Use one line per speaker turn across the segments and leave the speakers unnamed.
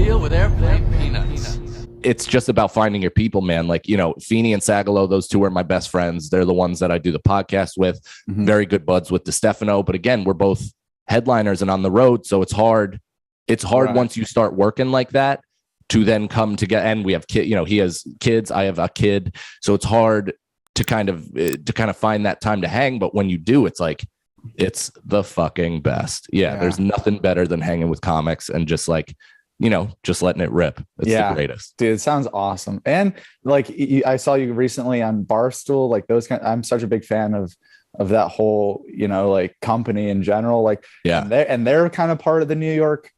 deal with airplane peanuts.
It's just about finding your people, man. Like, you know, Feeney and Sagalo, those two are my best friends. They're the ones that I do the podcast with. Mm-hmm. Very good buds with DeStefano. But again, we're both headliners and on the road. So it's hard. It's hard right. Once you start working like that to then come together. And we have kids, you know, he has kids. I have a kid. So it's hard to kind of find that time to hang. But when you do, it's like, it's the fucking best. Yeah. There's nothing better than hanging with comics and just like, you know, just letting it rip. It's the greatest.
Dude, it sounds awesome. And like, I saw you recently on Barstool, like those I'm such a big fan of that whole, you know, like company in general. Like, and they're kind of part of the New York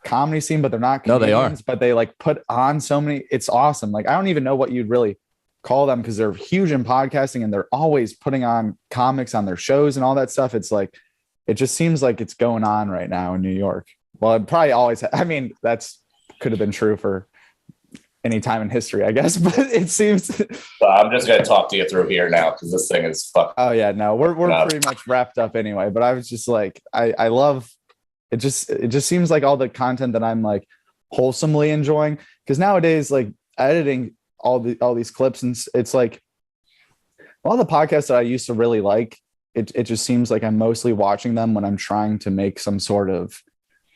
comedy scene, but they're not comedians, they are. But they like put on so many, it's awesome. Like, I don't even know what you'd really call them because they're huge in podcasting and they're always putting on comics on their shows and all that stuff. It's like, it just seems like it's going on right now in New York. Well, it probably always, I mean, that's could have been true for any time in history, I guess, but it seems.
Well, I'm just going to talk to you through here now because this thing is fucked.
Oh yeah, no, we're pretty much wrapped up anyway, but I was just like, I love, it just seems like all the content that I'm like wholesomely enjoying because nowadays, like editing all these clips and it's like all the podcasts that I used to really like, it just seems like I'm mostly watching them when I'm trying to make some sort of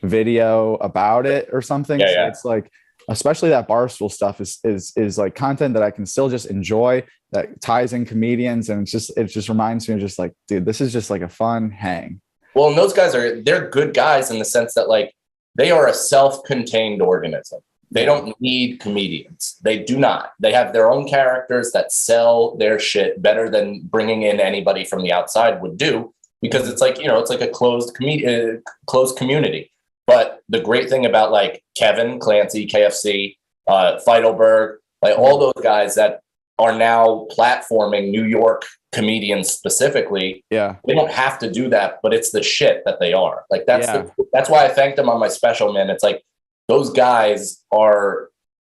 video about it or something.
Yeah,
so it's like, especially that Barstool stuff is like content that I can still just enjoy that ties in comedians. And it just reminds me of just like, dude, this is just like a fun hang.
Well, and those guys they're good guys in the sense that like they are a self-contained organism. They don't need comedians. They do not. They have their own characters that sell their shit better than bringing in anybody from the outside would do because it's like, you know, it's like a closed community. But the great thing about like Kevin Clancy, KFC, Feidelberg, like all those guys that are now platforming New York comedians specifically, they don't have to do that, but it's the shit that they are. Like that's why I thanked them on my special, man. It's like those guys are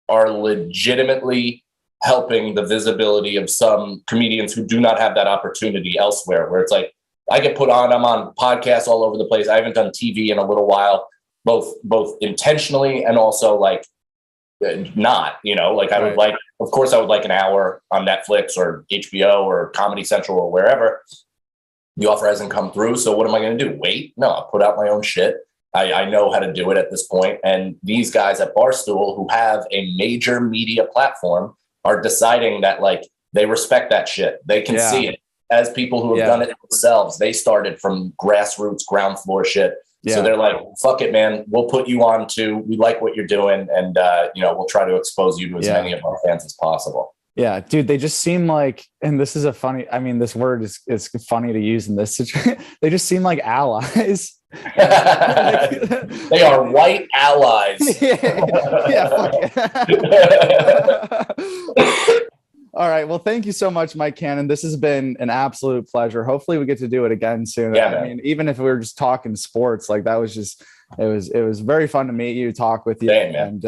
legitimately helping the visibility of some comedians who do not have that opportunity elsewhere. Where it's like I get put on, I'm on podcasts all over the place. I haven't done TV in a little while. Both intentionally and also like not, you know, like I would like, of course I would like an hour on Netflix or HBO or Comedy Central or wherever. The offer hasn't come through. So what am I going to do? Wait? No, I'll put out my own shit. I know how to do it at this point. And these guys at Barstool who have a major media platform are deciding that like they respect that shit. They can see it as people who have done it themselves. They started from grassroots, ground floor shit. So they're like, fuck it, man. We'll put you on too. We like what you're doing. And, you know, we'll try to expose you to as many of our fans as possible.
Yeah, dude, they just seem like, and this is a funny, I mean, this word is funny to use in this situation. They just seem like allies.
They are white allies.
All right. Well, thank you so much, Mike Cannon. This has been an absolute pleasure. Hopefully we get to do it again soon.
Yeah,
I mean, even if we were just talking sports, like that was just, it was very fun to meet you, talk with you. And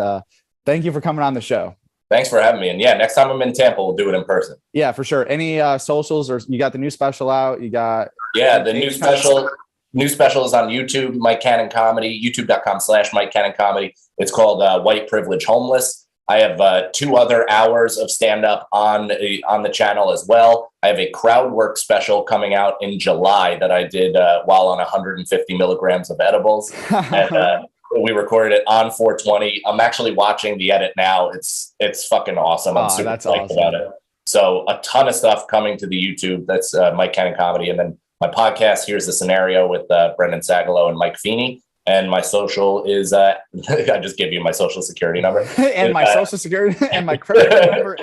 thank you for coming on the show.
Thanks for having me. And next time I'm in Tampa, we'll do it in person.
Yeah, for sure. Any socials or you got the new special out? You got
the new special. New special is on YouTube, Mike Cannon Comedy, youtube.com/Mike Cannon Comedy. It's called White Privilege Homeless. I have 2 other hours of stand-up on the channel as well. I have a crowd work special coming out in July that I did while on 150 milligrams of edibles. And we recorded it on 420. I'm actually watching the edit now. It's fucking awesome. I'm super psyched about it. So a ton of stuff coming to the YouTube. That's Mike Cannon Comedy. And then my podcast, Here's the Scenario with Brendan Sagalo and Mike Feeney. And my social is, I just gave you my social security number.
And my social security and my credit number.